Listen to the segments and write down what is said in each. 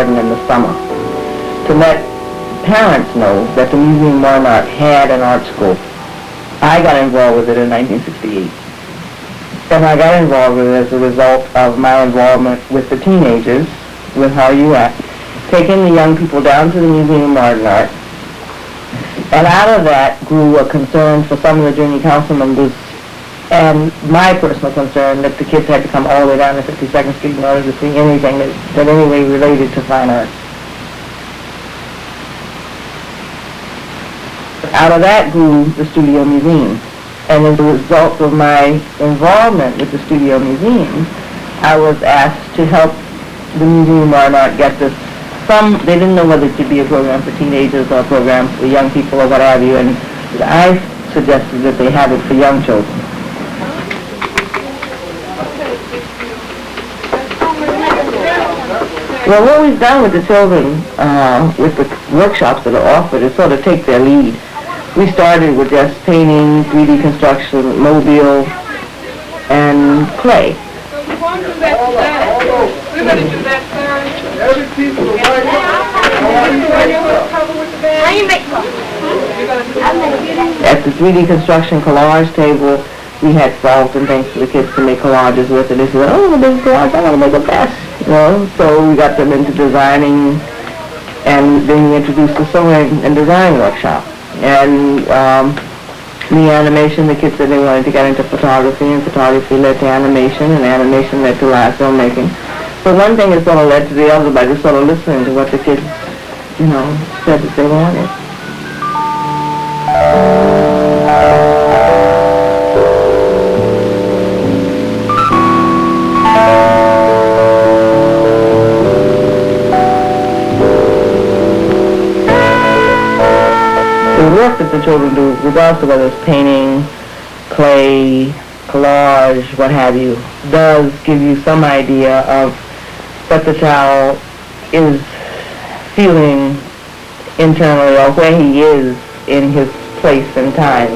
garden in the summer to let parents know that the Museum of Modern Art had an art school. I got involved with it in 1968. And I got involved with it as a result of my involvement with the teenagers, with How You Act, taking the young people down to the Museum of Modern Art. And out of that grew a concern for some of the junior council members and my personal concern that the kids had to come all the way down to 52nd Street in order to see anything that anyway related to fine arts. Out of that grew the Studio Museum. And as a result of my involvement with the Studio Museum, I was asked to help the Museum of Modern Art get this. They didn't know whether it should be a program for teenagers or a program for young people or what have you, and I suggested that they have it for young children. Well, what we've done with the children, with the workshops that are offered, is sort of take their lead. We started with just painting, 3D construction, mobile, and clay. We're going to do that, sir. Every piece of white. How you make At the 3D construction collage table, we had salt and things for the kids to make collages with, and they said, oh, this collage, I want to make a mess. You know, so we got them into designing, and then we introduced the sewing and design workshop. And the animation, the kids said they wanted to get into photography, and photography led to animation, and animation led to live filmmaking. So one thing has sort of led to the other by just sort of listening to what the kids, said that they wanted. The work that the children do, regardless of whether it's painting, clay, collage, what have you, does give you some idea of what the child is feeling internally or where he is in his place and time.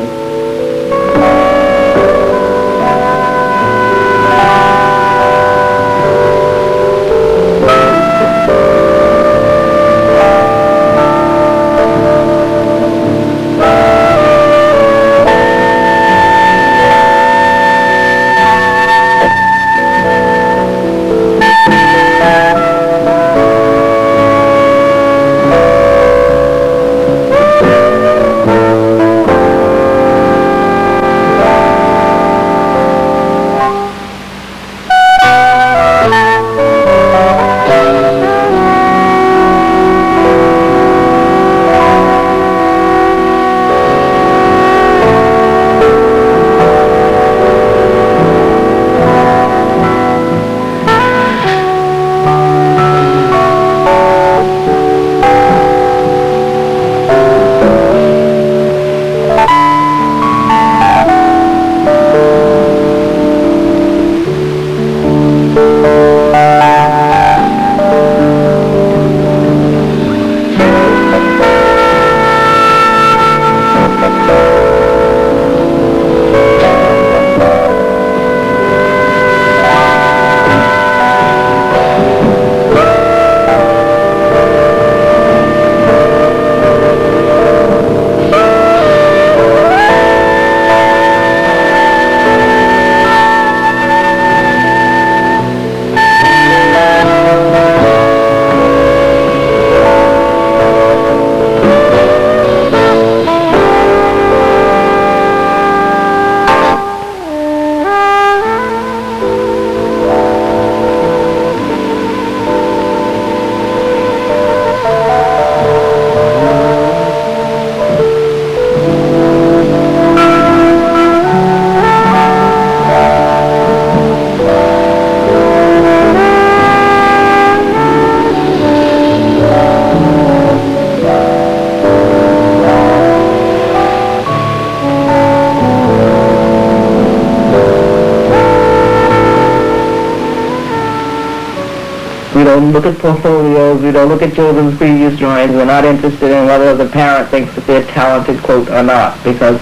We don't look at portfolios, we don't look at children's previous drawings, we're not interested in whether the parent thinks that they're talented, quote, or not, because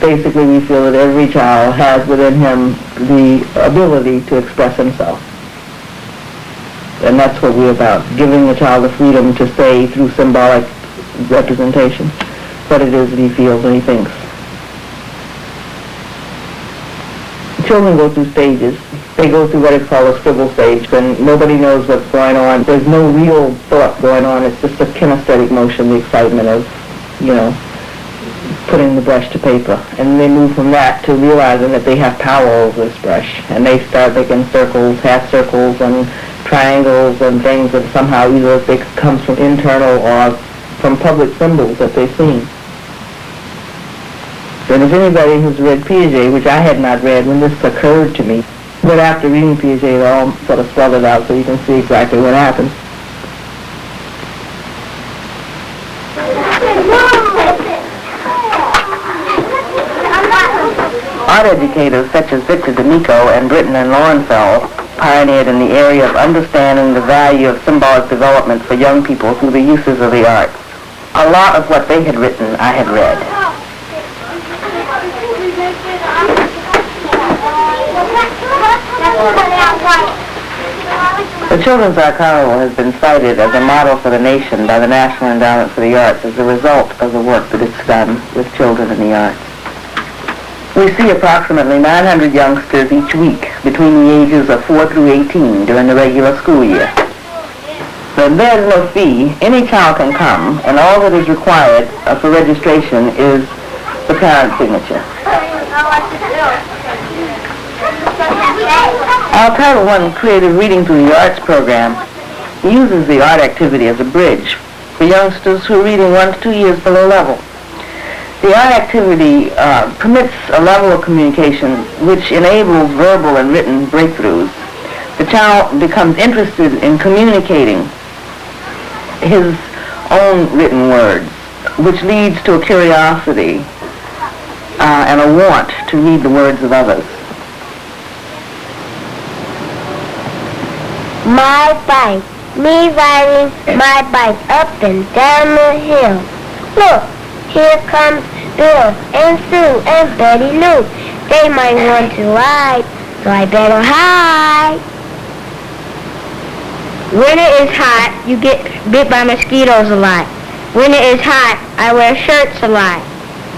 basically we feel that every child has within him the ability to express himself. And that's what we're about, giving the child the freedom to say through symbolic representation what it is that he feels and he thinks. Children go through stages. They go through what is called a scribble stage, and nobody knows what's going on. There's no real thought going on. It's just a kinesthetic motion, the excitement of, putting the brush to paper. And they move from that to realizing that they have power over this brush. And they start making circles, half circles, and triangles, and things that somehow either it comes from internal or from public symbols that they've seen. And if anybody who's read Piaget, which I had not read when this occurred to me, but after reading Piaget, it all sort of swelled it out so you can see exactly what happens. Art educators such as Victor D'Amico and Britton and Lowenfeld pioneered in the area of understanding the value of symbolic development for young people through the uses of the arts. A lot of what they had written, I had read. The Children's Art Carnival has been cited as a model for the nation by the National Endowment for the Arts as a result of the work that it's done with children in the arts. We see approximately 900 youngsters each week between the ages of 4 through 18 during the regular school year. There's no fee. Any child can come, and all that is required for registration is the parent signature. Our Title I Creative Reading Through the Arts program uses the art activity as a bridge for youngsters who are reading 1 to 2 years below level. The art activity permits a level of communication which enables verbal and written breakthroughs. The child becomes interested in communicating his own written words, which leads to a curiosity and a want to read the words of others. My bike, me riding my bike up and down the hill. Look, here comes Bill and Sue and Betty Lou. They might want to ride, so I better hide. When it is hot, you get bit by mosquitoes a lot. When it is hot, I wear shirts a lot.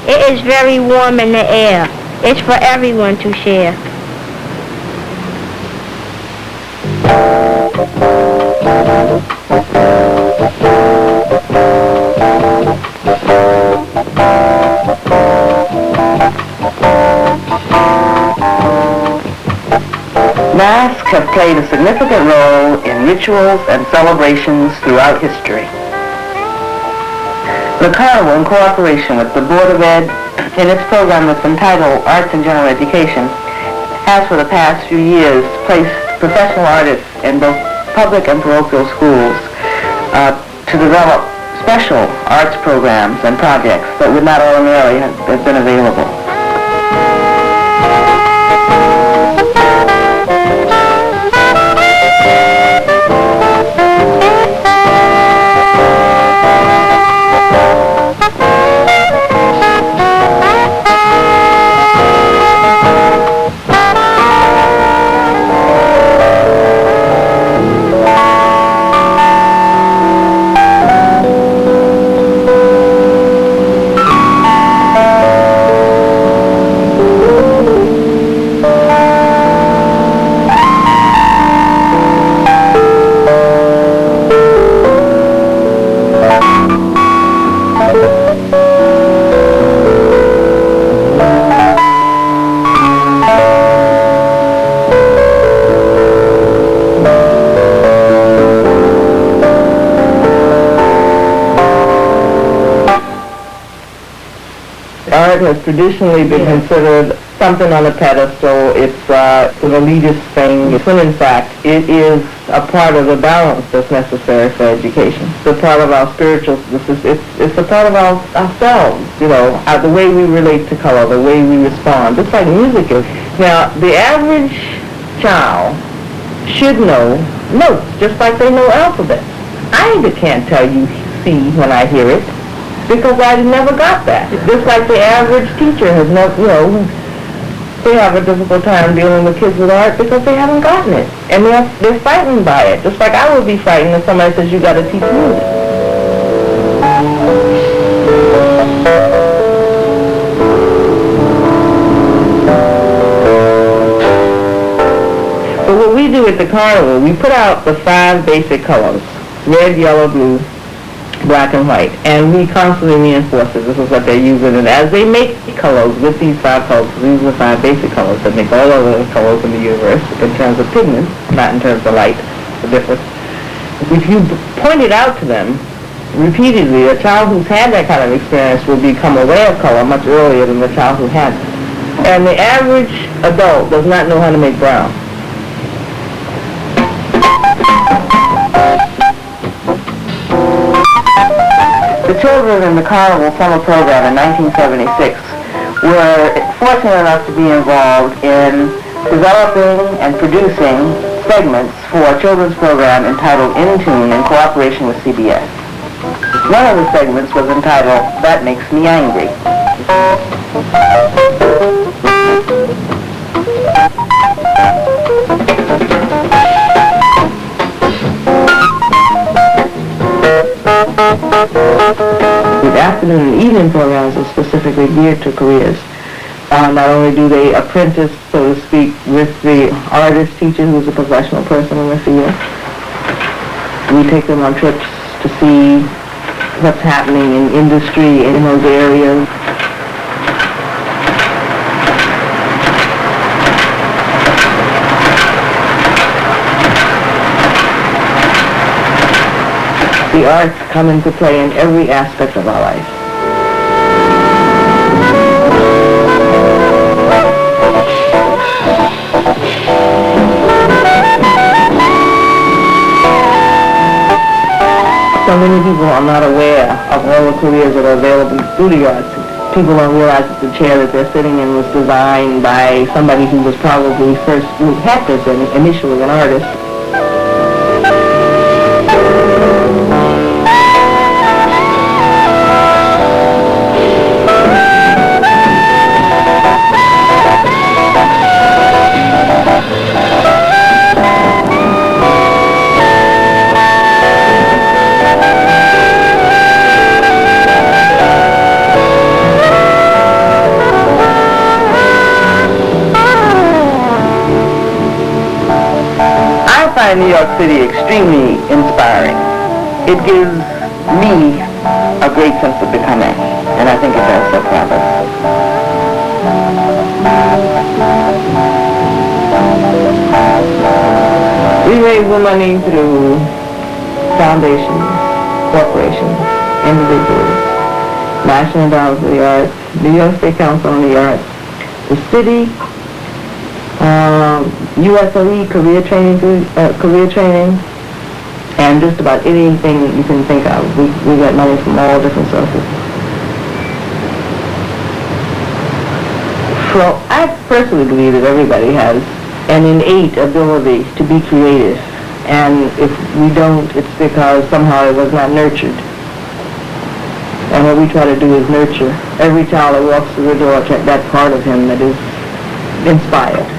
It is very warm in the air. It's for everyone to share. Masks have played a significant role in rituals and celebrations throughout history. The Carnival, in cooperation with the Board of Ed, in its program that's entitled Arts and General Education, has for the past few years placed professional artists in both public and parochial schools to develop special arts programs and projects that would not ordinarily have been available. Art has traditionally been considered something on a pedestal. It's an elitist thing, when in fact it is a part of the balance that's necessary for education. It's a part of our spiritual, it's a part of ourselves, the way we relate to color, the way we respond, just like music is. Now, the average child should know notes, just like they know alphabets. I either can't tell you C when I hear it, because I never got that. Just like the average teacher has no, they have a difficult time dealing with kids with art because they haven't gotten it. And they're frightened by it. Just like I would be frightened if somebody says you got to teach music. But what we do at the Carnival, we put out the 5 basic colors: red, yellow, blue, black, and white. And we constantly reinforce it. This is what they're using. And as they make colors with these 5 colors, these are the 5 basic colors that make all other colors in the universe in terms of pigments, not in terms of light, the difference. If you point it out to them repeatedly, a child who's had that kind of experience will become aware of color much earlier than the child who hasn't. And the average adult does not know how to make brown. The children in the Carnival summer program in 1976 were fortunate enough to be involved in developing and producing segments for a children's program entitled In Tune in cooperation with CBS. One of the segments was entitled That Makes Me Angry. The afternoon and evening programs are specifically geared to careers. Not only do they apprentice, so to speak, with the artist teacher who's a professional person in the field. We take them on trips to see what's happening in industry in those areas. The arts come into play in every aspect of our life. So many people are not aware of all the careers that are available through the arts. People don't realize that the chair that they're sitting in was designed by somebody who was probably who had this initially an artist. I find New York City extremely inspiring. It gives me a great sense of becoming, and I think it does so for others. We raise the money through foundations, corporations, individuals, National Endowment for the Arts, New York State Council on the Arts, the city, USOE career training, and just about anything that you can think of. We get money from all different sources. So I personally believe that everybody has an innate ability to be creative, and if we don't, it's because somehow it was not nurtured. And what we try to do is nurture every child that walks through the door, that part of him that is inspired.